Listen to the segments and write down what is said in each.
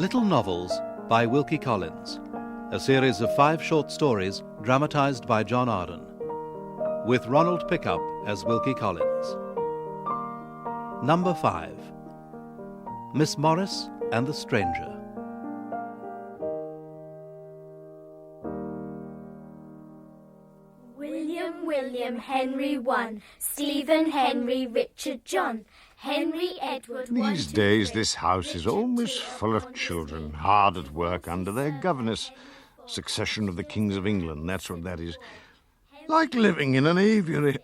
Little Novels by Wilkie Collins, a series of 5 short stories dramatised by John Arden, with Ronald Pickup as Wilkie Collins. Number 5, Miss Morris and the Stranger. William, Henry 1, Stephen, Henry, Richard, John, Henry, Edward 1. These days this house is always full of children, hard at work under their governess. Succession of the kings of England, that's what that is. Like living in an aviary.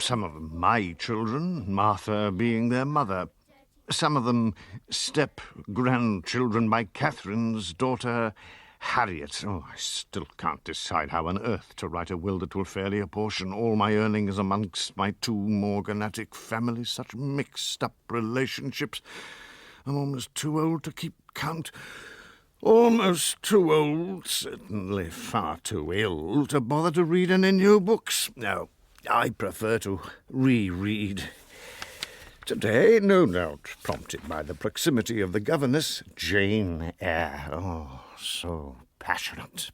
Some of them my children, Martha being their mother. Some of them step-grandchildren by Catherine's daughter, Harriet. Oh, I still can't decide how on earth to write a will that will fairly apportion all my earnings amongst my 2 morganatic families. Such mixed-up relationships. I'm almost too old to keep count. Almost too old, certainly far too ill, to bother to read any new books. No, I prefer to reread. Today, no doubt, prompted by the proximity of the governess, Jane Eyre. Oh, so passionate.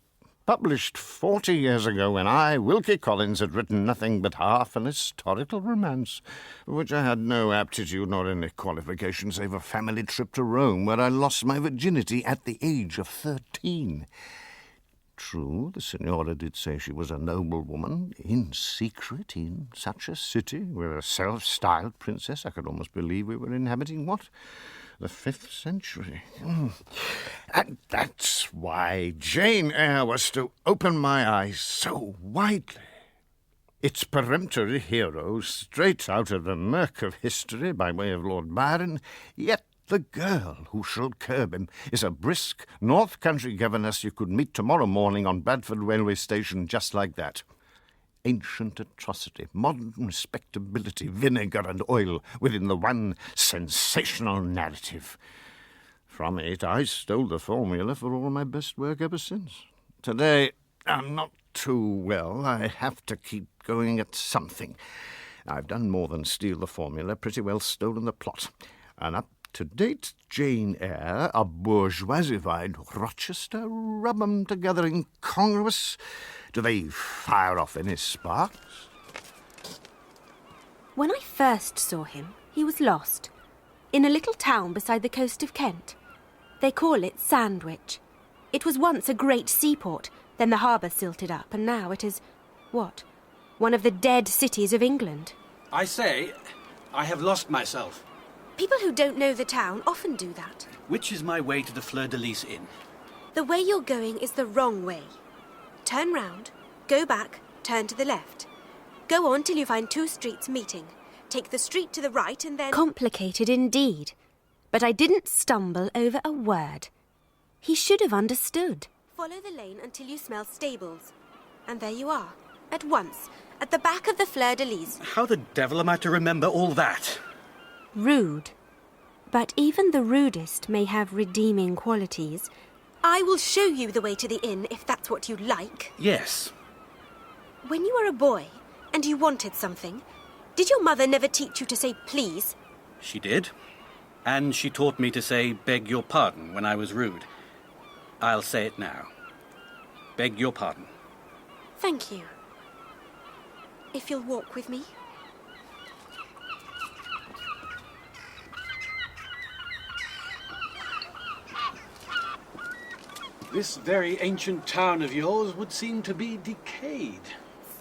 Published 40 years ago when I, Wilkie Collins, had written nothing but half an historical romance, for which I had no aptitude nor any qualification save a family trip to Rome, where I lost my virginity at the age of 13. True, the Signora did say she was a noble woman, in secret, in such a city, with a self-styled princess. I could almost believe we were inhabiting, what? The 5th century. And that's why Jane Eyre was to open my eyes so widely. Its peremptory hero, straight out of the murk of history by way of Lord Byron, yet the girl who shall curb him is a brisk North Country governess you could meet tomorrow morning on Bradford railway station just like that. Ancient atrocity, modern respectability, vinegar and oil within the one sensational narrative. From it I stole the formula for all my best work ever since. Today I'm not too well. I have to keep going at something. I've done more than steal the formula, pretty well stolen the plot. An up-to-date Jane Eyre, a bourgeoisified Rochester, rub 'em together incongruous. Do they fire off any sparks? When I first saw him, he was lost, in a little town beside the coast of Kent. They call it Sandwich. It was once a great seaport, then the harbour silted up, and now it is, what, one of the dead cities of England. I say, I have lost myself. People who don't know the town often do that. Which is my way to the Fleur-de-Lis Inn? The way you're going is the wrong way. Turn round, go back, turn to the left. Go on till you find 2 streets meeting. Take the street to the right and then... Complicated indeed. But I didn't stumble over a word. He should have understood. Follow the lane until you smell stables. And there you are, at once, at the back of the Fleur-de-Lis. How the devil am I to remember all that? Rude. But even the rudest may have redeeming qualities. I will show you the way to the inn, if that's what you like. Yes. When you were a boy, and you wanted something, did your mother never teach you to say please? She did. And she taught me to say beg your pardon when I was rude. I'll say it now. Beg your pardon. Thank you. If you'll walk with me. This very ancient town of yours would seem to be decayed.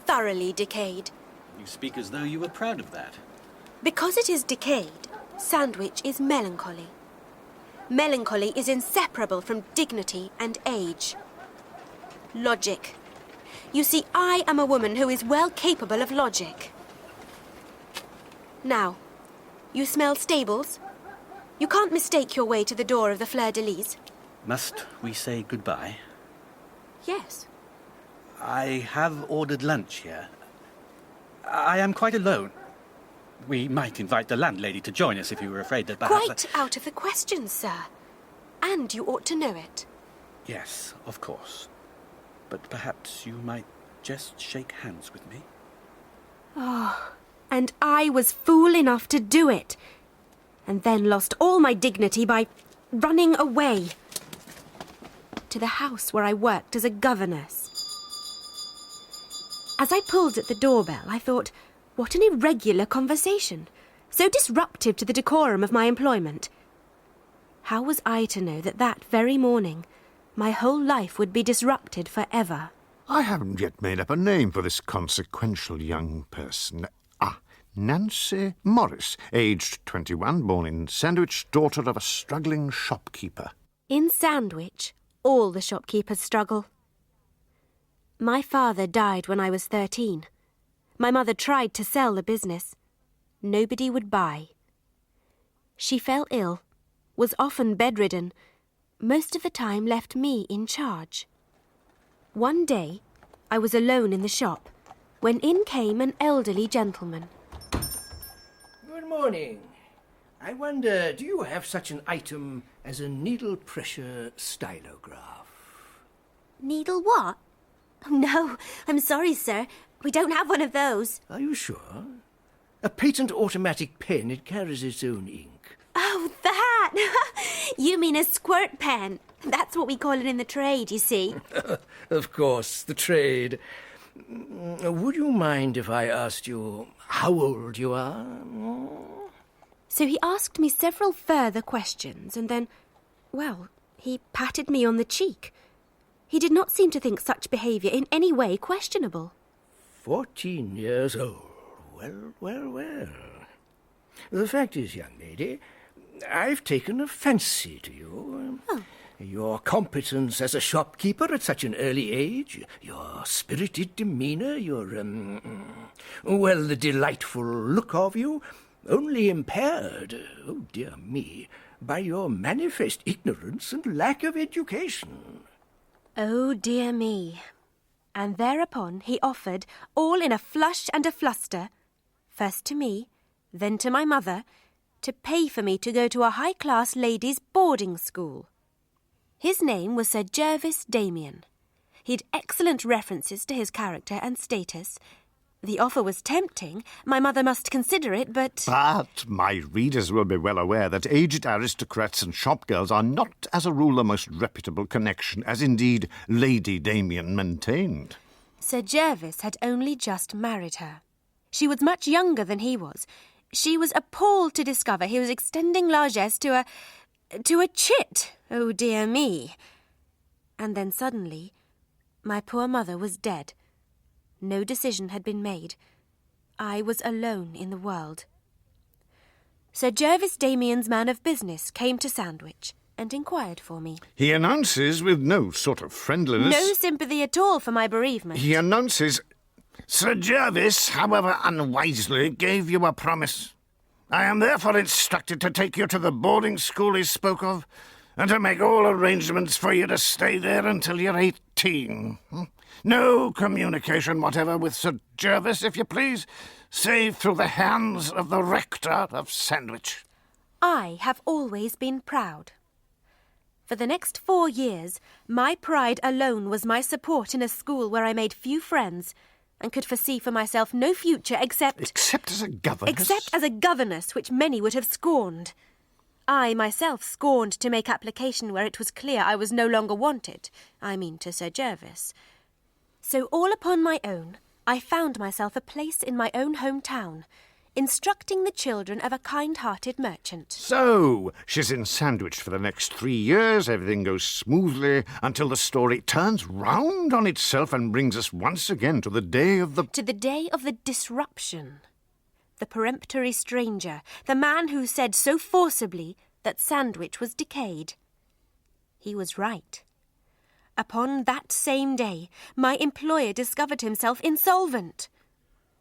Thoroughly decayed. You speak as though you were proud of that. Because it is decayed, Sandwich is melancholy. Melancholy is inseparable from dignity and age. Logic. You see, I am a woman who is well capable of logic. Now, you smell stables? You can't mistake your way to the door of the Fleur-de-Lis. Must we say goodbye? Yes. I have ordered lunch here. I am quite alone. We might invite the landlady to join us if you were afraid that perhaps... Quite out of the question, sir. And you ought to know it. Yes, of course. But perhaps you might just shake hands with me? Oh, and I was fool enough to do it. And then lost all my dignity by running away. to the house where I worked as a governess. As I pulled at the doorbell, I thought, what an irregular conversation, so disruptive to the decorum of my employment. How was I to know that that very morning my whole life would be disrupted forever? I haven't yet made up a name for this consequential young person. Nancy Morris, aged 21, born in Sandwich, daughter of a struggling shopkeeper. In Sandwich, all the shopkeepers struggle. My father died when I was 13. My mother tried to sell the business. Nobody would buy. She fell ill, was often bedridden, most of the time left me in charge. One day, I was alone in the shop, when in came an elderly gentleman. Good morning. I wonder, do you have such an item as a needle pressure stylograph? Needle what? Oh, no, I'm sorry, sir. We don't have one of those. Are you sure? A patent automatic pen, it carries its own ink. Oh, that! You mean a squirt pen. That's what we call it in the trade, you see. Of course, the trade. Would you mind if I asked you how old you are? So he asked me several further questions, and then, well, he patted me on the cheek. He did not seem to think such behaviour in any way questionable. 14 years old. Well. The fact is, young lady, I've taken a fancy to you. Oh. Your competence as a shopkeeper at such an early age, your spirited demeanour, your, the delightful look of you, only impaired, oh dear me, by your manifest ignorance and lack of education. Oh dear me. And thereupon he offered, all in a flush and a fluster, first to me, then to my mother, to pay for me to go to a high-class ladies' boarding school. His name was Sir Jervis Damien. He'd excellent references to his character and status. The offer was tempting. My mother must consider it, but... But my readers will be well aware that aged aristocrats and shopgirls are not, as a rule, the most reputable connection, as indeed Lady Damien maintained. Sir Jervis had only just married her. She was much younger than he was. She was appalled to discover he was extending largesse to a chit. Oh, dear me. And then suddenly, my poor mother was dead. No decision had been made. I was alone in the world. Sir Jervis Damien's man of business came to Sandwich and inquired for me. He announces with no sort of friendliness... No sympathy at all for my bereavement. He announces... Sir Jervis, however unwisely, gave you a promise. I am therefore instructed to take you to the boarding school he spoke of, and to make all arrangements for you to stay there until you're 18. No communication whatever with Sir Jervis, if you please, save through the hands of the rector of Sandwich. I have always been proud. For the next 4 years, my pride alone was my support in a school where I made few friends, and could foresee for myself no future except... Except as a governess? Except as a governess, which many would have scorned. I myself scorned to make application where it was clear I was no longer wanted, I mean to Sir Jervis. So all upon my own, I found myself a place in my own hometown, instructing the children of a kind-hearted merchant. So, she's in Sandwich for the next 3 years, everything goes smoothly, until the story turns round on itself and brings us once again to the day of the... To the day of the disruption. The peremptory stranger, the man who said so forcibly that Sandwich was decayed. He was right. Upon that same day, my employer discovered himself insolvent.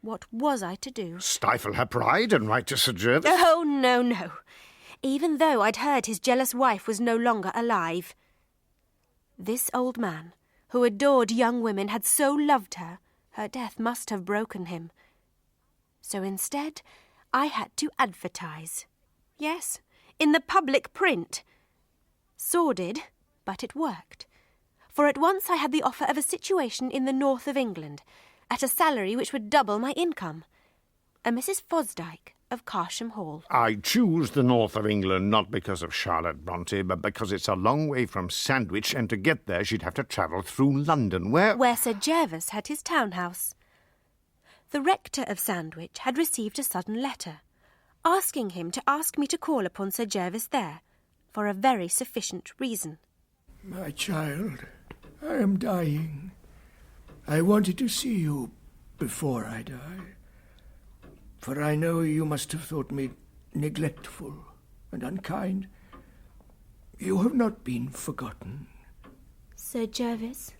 What was I to do? Stifle her pride and write to Sir Jervis? Oh, no. Even though I'd heard his jealous wife was no longer alive. This old man, who adored young women, had so loved her, her death must have broken him. So instead, I had to advertise. Yes, in the public print. Sordid, but it worked. For at once I had the offer of a situation in the north of England, at a salary which would double my income. A Mrs. Fosdyke, of Carsham Hall. I choose the north of England not because of Charlotte Bronte, but because it's a long way from Sandwich, and to get there she'd have to travel through London, where Sir Gervas had his townhouse. The rector of Sandwich had received a sudden letter, asking him to ask me to call upon Sir Gervas there, for a very sufficient reason. My child, I am dying. I wanted to see you before I die, for I know you must have thought me neglectful and unkind. You have not been forgotten. Sir Gervas,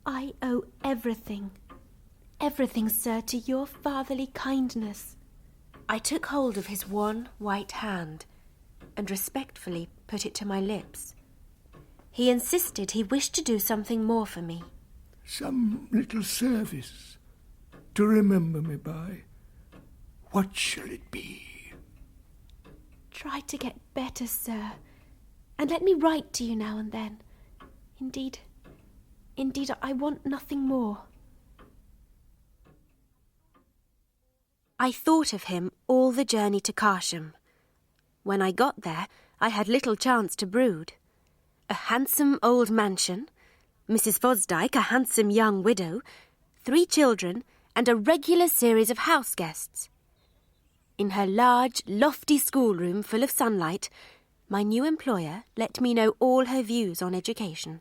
I owe everything, sir, to your fatherly kindness. I took hold of his wan, white hand and respectfully put it to my lips. He insisted he wished to do something more for me. Some little service to remember me by. What shall it be? Try to get better, sir, and let me write to you now and then. Indeed, I want nothing more. I thought of him all the journey to Carsham. When I got there, I had little chance to brood. A handsome old mansion, Mrs. Fosdyke, a handsome young widow, 3 children, and a regular series of house guests. In her large, lofty schoolroom full of sunlight, my new employer let me know all her views on education.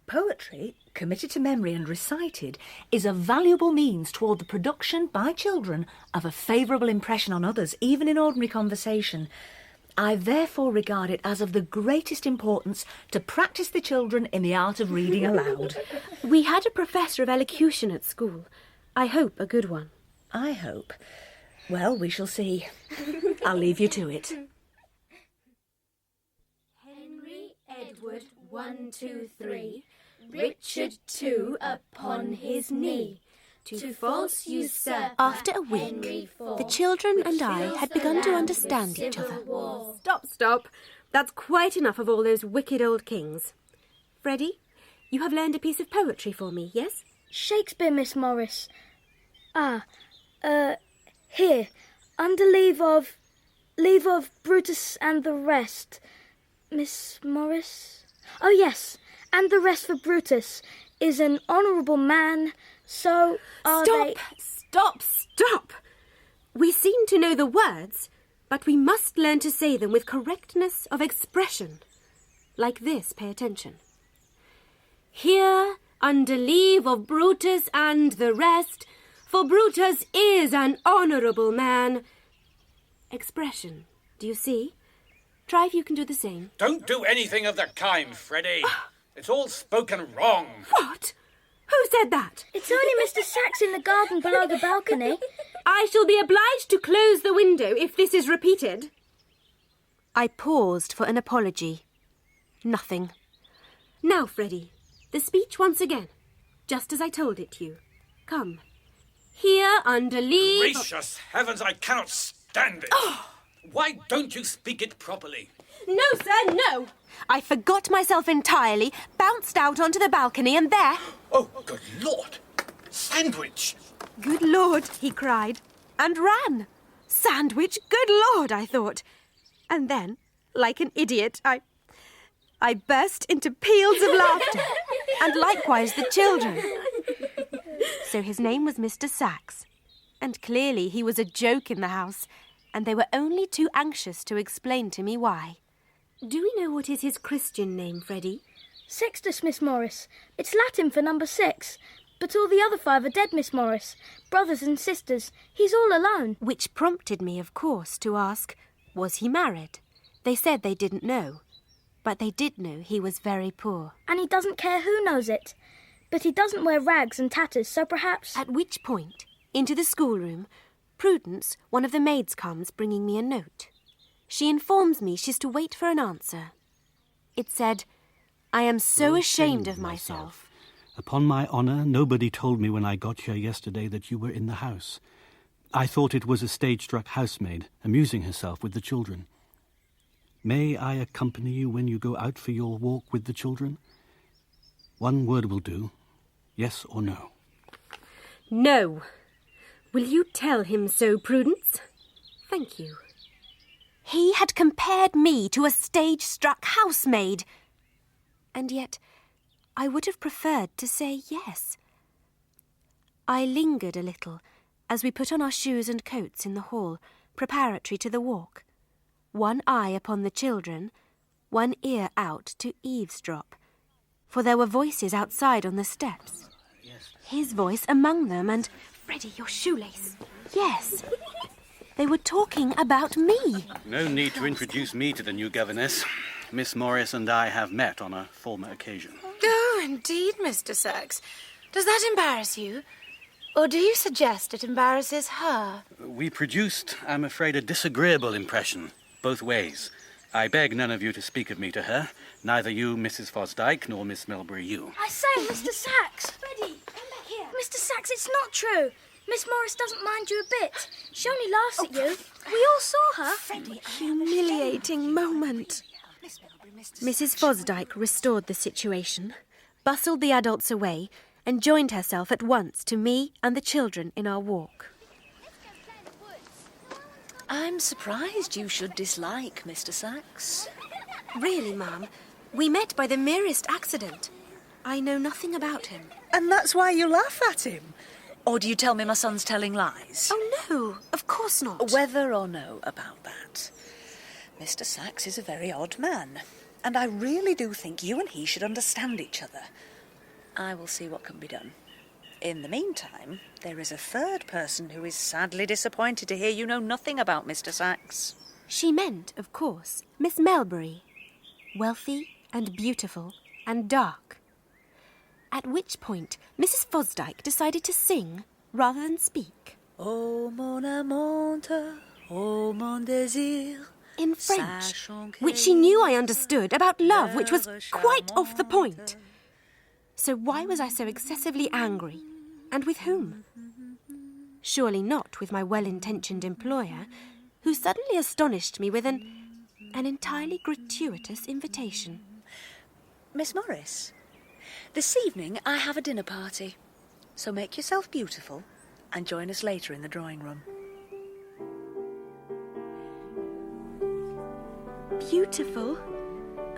Poetry, committed to memory and recited, is a valuable means toward the production by children of a favourable impression on others, even in ordinary conversation. I therefore regard it as of the greatest importance to practice the children in the art of reading aloud. We had a professor of elocution at school. I hope a good one. I hope. Well, we shall see. I'll leave you to it. Henry Edward 1, 2, 3, Richard 2 upon his knee. To false usurper After a week, Henry 4, the children and I had begun to understand each other. Stop. That's quite enough of all those wicked old kings. Freddie, you have learned a piece of poetry for me, yes? Shakespeare, Miss Morris. Here, under leave of Brutus and the rest. Miss Morris? Oh, yes, and the rest for Brutus is an honourable man, so are they... Stop! We seem to know the words, but we must learn to say them with correctness of expression. Like this, pay attention. Here, under leave of Brutus and the rest, for Brutus is an honourable man. Expression, do you see? Try if you can do the same. Don't do anything of the kind, Freddie. It's all spoken wrong. What? Who said that? It's only Mr. Sachs in the garden below the balcony. I shall be obliged to close the window if this is repeated. I paused for an apology. Nothing. Now, Freddie, the speech once again, just as I told it to you. Come. Here, under leave... Gracious heavens, I cannot stand it. Why don't you speak it properly? No, sir, no. I forgot myself entirely, bounced out onto the balcony, and there... Oh, good Lord! Sandwich! Good Lord, he cried, and ran. Sandwich, good Lord, I thought. And then, like an idiot, I burst into peals of laughter, and likewise the children. So his name was Mr. Sachs, and clearly he was a joke in the house, and they were only too anxious to explain to me why. Do we know what is his Christian name, Freddie? Sextus, Miss Morris. It's Latin for number 6. But all the other 5 are dead, Miss Morris. Brothers and sisters. He's all alone. Which prompted me, of course, to ask, was he married? They said they didn't know. But they did know he was very poor. And he doesn't care who knows it. But he doesn't wear rags and tatters, so perhaps... At which point, into the schoolroom, Prudence, one of the maids, comes bringing me a note. She informs me she's to wait for an answer. It said, I am so ashamed of myself. Upon my honour, nobody told me when I got here yesterday that you were in the house. I thought it was a stage-struck housemaid, amusing herself with the children. May I accompany you when you go out for your walk with the children? One word will do, yes or no. No. Will you tell him so, Prudence? Thank you. He had compared me to a stage-struck housemaid. And yet, I would have preferred to say yes. I lingered a little as we put on our shoes and coats in the hall, preparatory to the walk. One eye upon the children, one ear out to eavesdrop. For there were voices outside on the steps. His voice among them, and... Freddie, your shoelace. Yes. They were talking about me. No need to introduce me to the new governess. Miss Morris and I have met on a former occasion. Oh, indeed, Mr. Sachs. Does that embarrass you? Or do you suggest it embarrasses her? We produced, I'm afraid, a disagreeable impression, both ways. I beg none of you to speak of me to her. Neither you, Mrs. Fosdyke, nor Miss Melbury, you. I say, Mr. Sachs. Freddie, come back here. Mr. Sachs, it's not true. Miss Morris doesn't mind you a bit. She only laughs at you. We all saw her. Freddie, humiliating moment. Mrs. Fosdyke restored the situation, bustled the adults away, and joined herself at once to me and the children in our walk. I'm surprised you should dislike Mr. Sachs. Really, ma'am, we met by the merest accident. I know nothing about him. And that's why you laugh at him? Or do you tell me my son's telling lies? Oh, no, of course not. Whether or no about that, Mr. Sachs is a very odd man, and I really do think you and he should understand each other. I will see what can be done. In the meantime, there is a third person who is sadly disappointed to hear you know nothing about Mr. Sachs. She meant, of course, Miss Melbury. Wealthy and beautiful and dark. At which point, Mrs. Fosdyke decided to sing rather than speak. Oh, mon amante, oh, mon désir. In French, which she knew I understood, about love, which was quite off the point. So why was I so excessively angry? And with whom? Surely not with my well-intentioned employer, who suddenly astonished me with an entirely gratuitous invitation. Miss Morris, this evening I have a dinner party, so make yourself beautiful and join us later in the drawing room. Beautiful?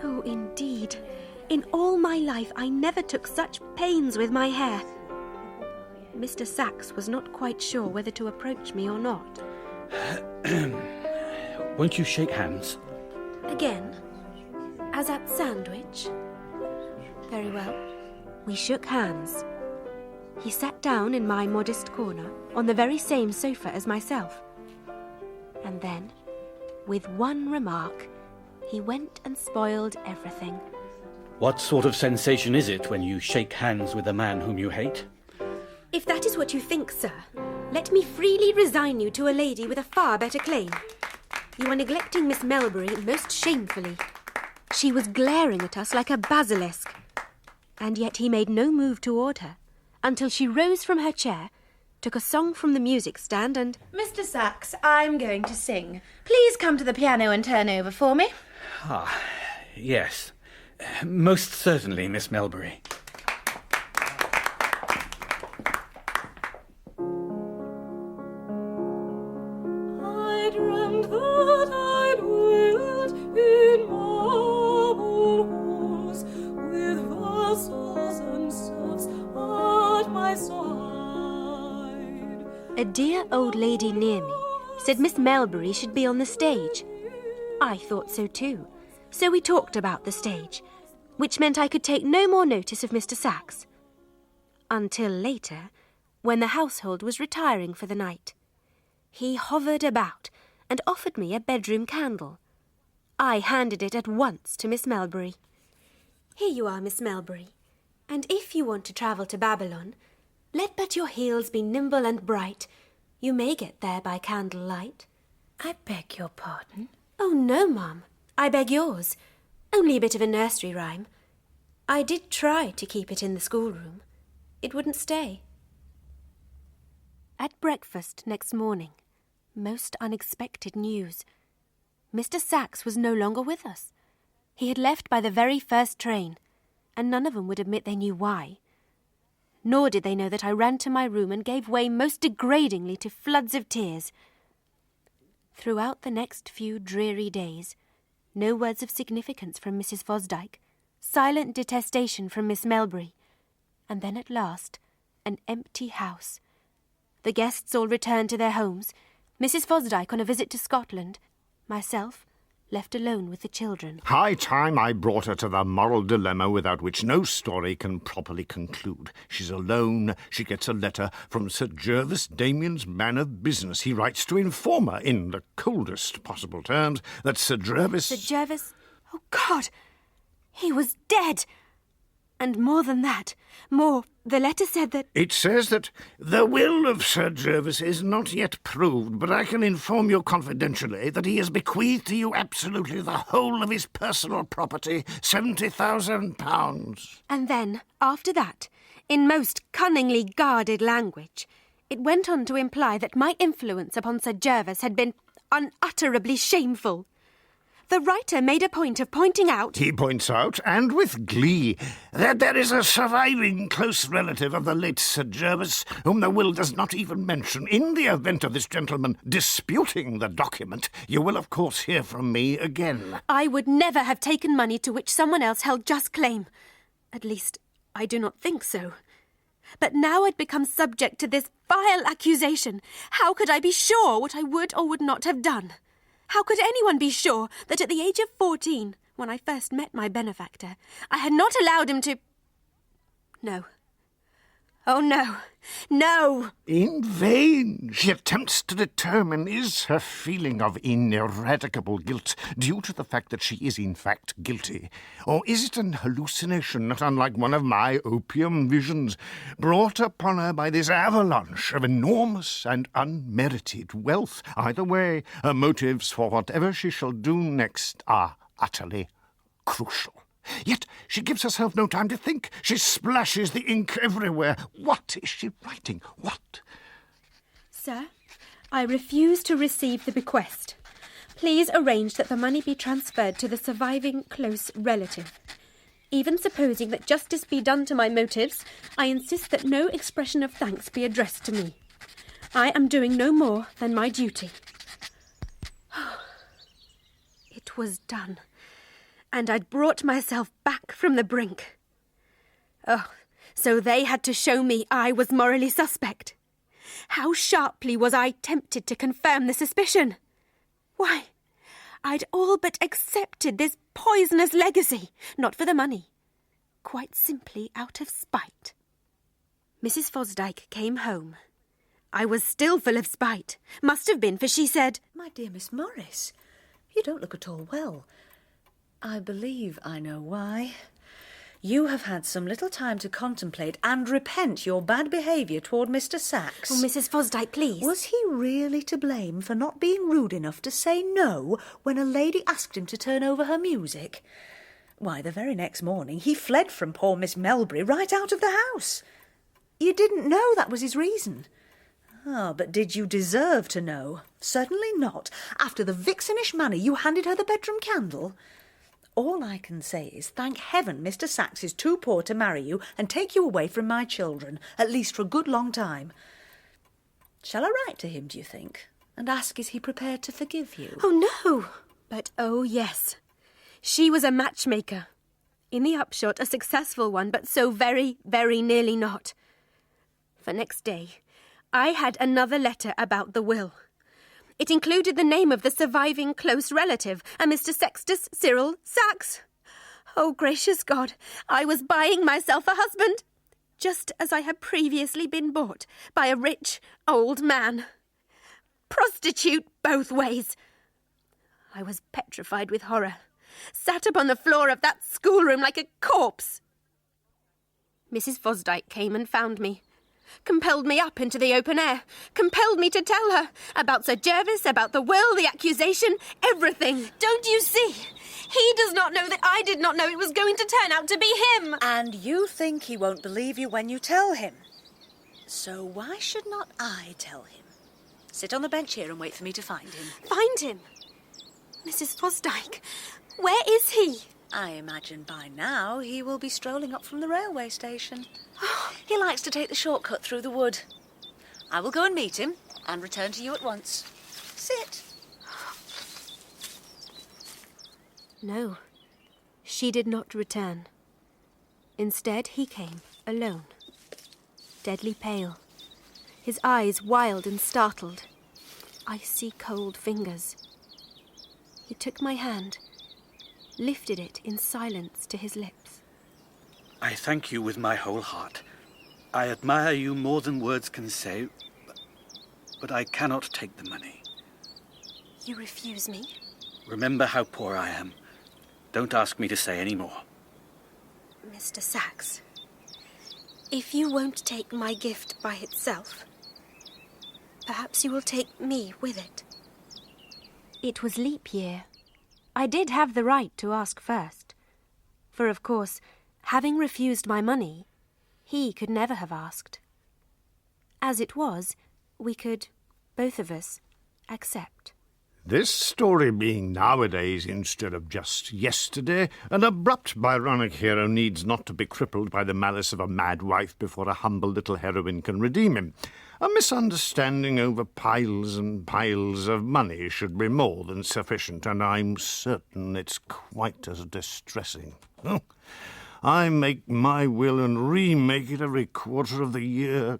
Oh, indeed. In all my life, I never took such pains with my hair. Mr. Sachs was not quite sure whether to approach me or not. Won't you shake hands? Again? As at Sandwich? Very well. We shook hands. He sat down in my modest corner on the very same sofa as myself. And then, with one remark, he went and spoiled everything. What sort of sensation is it when you shake hands with a man whom you hate? If that is what you think, sir, let me freely resign you to a lady with a far better claim. You are neglecting Miss Melbury most shamefully. She was glaring at us like a basilisk, and yet he made no move toward her until she rose from her chair, took a song from the music stand and... Mr. Sachs, I'm going to sing. Please come to the piano and turn over for me. Ah, yes. Most certainly, Miss Melbury. I dreamt that I dwelt in marble halls with vassals and serfs at my side. A dear old lady near me said Miss Melbury should be on the stage. I thought so too. So we talked about the stage, which meant I could take no more notice of Mr. Sachs. Until later, when the household was retiring for the night. He hovered about and offered me a bedroom candle. I handed it at once to Miss Melbury. Here you are, Miss Melbury, and if you want to travel to Babylon, let but your heels be nimble and bright. You may get there by candlelight. I beg your pardon? Oh, no, ma'am. I beg yours. Only a bit of a nursery rhyme. I did try to keep it in the schoolroom. It wouldn't stay. At breakfast next morning, most unexpected news. Mr. Sachs was no longer with us. He had left by the very first train, and none of them would admit they knew why. Nor did they know that I ran to my room and gave way most degradingly to floods of tears. Throughout the next few dreary days, no words of significance from Mrs. Fosdyke, silent detestation from Miss Melbury, and then at last, an empty house. The guests all returned to their homes, Mrs. Fosdyke on a visit to Scotland, myself left alone with the children. High time I brought her to the moral dilemma without which no story can properly conclude. She's alone. She gets a letter from Sir Jervis Damien's man of business. He writes to inform her, in the coldest possible terms, that Sir Jervis... Sir Jervis? Oh, God! He was dead! And more than that, the letter said that... It says that the will of Sir Jervis is not yet proved, but I can inform you confidentially that he has bequeathed to you absolutely the whole of his personal property, £70,000. And then, after that, in most cunningly guarded language, it went on to imply that my influence upon Sir Jervis had been unutterably shameful. The writer made a point of pointing out... He points out, and with glee, that there is a surviving close relative of the late Sir Jervis, whom the will does not even mention. In the event of this gentleman disputing the document, you will of course hear from me again. I would never have taken money to which someone else held just claim. At least, I do not think so. But now I'd become subject to this vile accusation. How could I be sure what I would or would not have done? How could anyone be sure that at the age of 14, when I first met my benefactor, I had not allowed him to... No. Oh, no. No! In vain she attempts to determine is her feeling of ineradicable guilt due to the fact that she is in fact guilty, or is it an hallucination not unlike one of my opium visions, brought upon her by this avalanche of enormous and unmerited wealth. Either way, her motives for whatever she shall do next are utterly crucial. Yet she gives herself no time to think. She splashes the ink everywhere. What is she writing? What? Sir, I refuse to receive the bequest. Please arrange that the money be transferred to the surviving close relative. Even supposing that justice be done to my motives, I insist that no expression of thanks be addressed to me. I am doing no more than my duty. It was done. And I'd brought myself back from the brink. Oh, so they had to show me I was morally suspect. How sharply was I tempted to confirm the suspicion? Why, I'd all but accepted this poisonous legacy, not for the money, quite simply out of spite. Mrs. Fosdyke came home. I was still full of spite. Must have been, for she said, "My dear Miss Morris, you don't look at all well. I believe I know why. You have had some little time to contemplate and repent your bad behaviour toward Mr. Sachs." "Oh, Mrs. Fosdyke, please." "Was he really to blame for not being rude enough to say no when a lady asked him to turn over her music? Why, the very next morning he fled from poor Miss Melbury right out of the house. You didn't know that was his reason. Ah, but did you deserve to know? Certainly not, after the vixenish manner you handed her the bedroom candle. All I can say is, thank heaven Mr. Sachs is too poor to marry you and take you away from my children, at least for a good long time. Shall I write to him, do you think, and ask is he prepared to forgive you?" "Oh, no. But, oh, yes. She was a matchmaker. In the upshot, a successful one, but so very, very nearly not. For next day, I had another letter about the will. It included the name of the surviving close relative, a Mr. Sextus Cyril Sachs. Oh, gracious God, I was buying myself a husband, just as I had previously been bought by a rich old man. Prostitute both ways. I was petrified with horror, sat upon the floor of that schoolroom like a corpse. Mrs. Fosdyke came and found me, compelled me up into the open air, compelled me to tell her about Sir Jervis, about the will, the accusation, everything. Don't you see? He does not know that I did not know it was going to turn out to be him. And you think he won't believe you when you tell him. So why should not I tell him? Sit on the bench here and wait for me to find him. Find him? Mrs. Fosdyke, where is he? I imagine by now he will be strolling up from the railway station. He likes to take the shortcut through the wood. I will go and meet him and return to you at once. Sit. No, she did not return. Instead, he came, alone, deadly pale, his eyes wild and startled, icy cold fingers. He took my hand, lifted it in silence to his lips. I thank you with my whole heart. I admire you more than words can say, but I cannot take the money. You refuse me? Remember how poor I am. Don't ask me to say any more. Mr. Sachs, if you won't take my gift by itself, perhaps you will take me with it. It was leap year. I did have the right to ask first. For, of course, having refused my money, he could never have asked. As it was, we could, both of us, accept. This story being nowadays instead of just yesterday, an abrupt Byronic hero needs not to be crippled by the malice of a mad wife before a humble little heroine can redeem him. A misunderstanding over piles and piles of money should be more than sufficient, and I'm certain it's quite as distressing. Oh, I make my will and remake it every quarter of the year.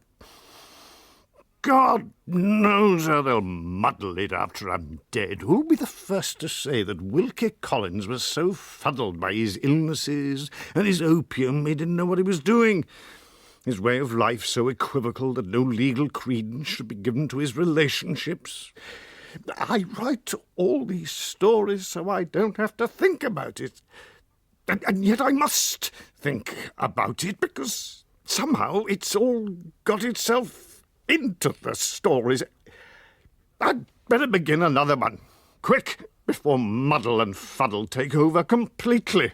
God knows how they'll muddle it after I'm dead. Who'll be the first to say that Wilkie Collins was so fuddled by his illnesses and his opium he didn't know what he was doing? His way of life so equivocal that no legal credence should be given to his relationships. I write all these stories so I don't have to think about it. And yet I must think about it because somehow it's all got itself into the stories. I'd better begin another one. Quick, before muddle and fuddle take over completely.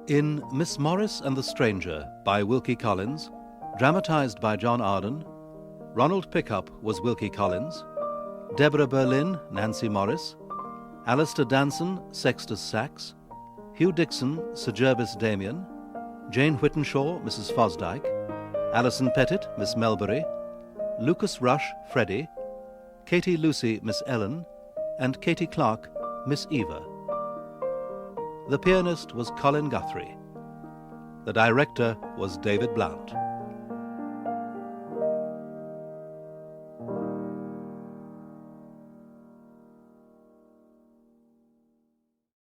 In Miss Morris and the Stranger by Wilkie Collins, dramatised by John Arden, Ronald Pickup was Wilkie Collins, Deborah Berlin, Nancy Morris, Alistair Danson, Sextus Sachs, Hugh Dixon, Sir Jervis Damien, Jane Whittenshaw, Mrs. Fosdyke, Alison Pettit, Miss Melbury, Lucas Rush, Freddie, Katie Lucy, Miss Ellen, and Katie Clark, Miss Eva. The pianist was Colin Guthrie. The director was David Blount.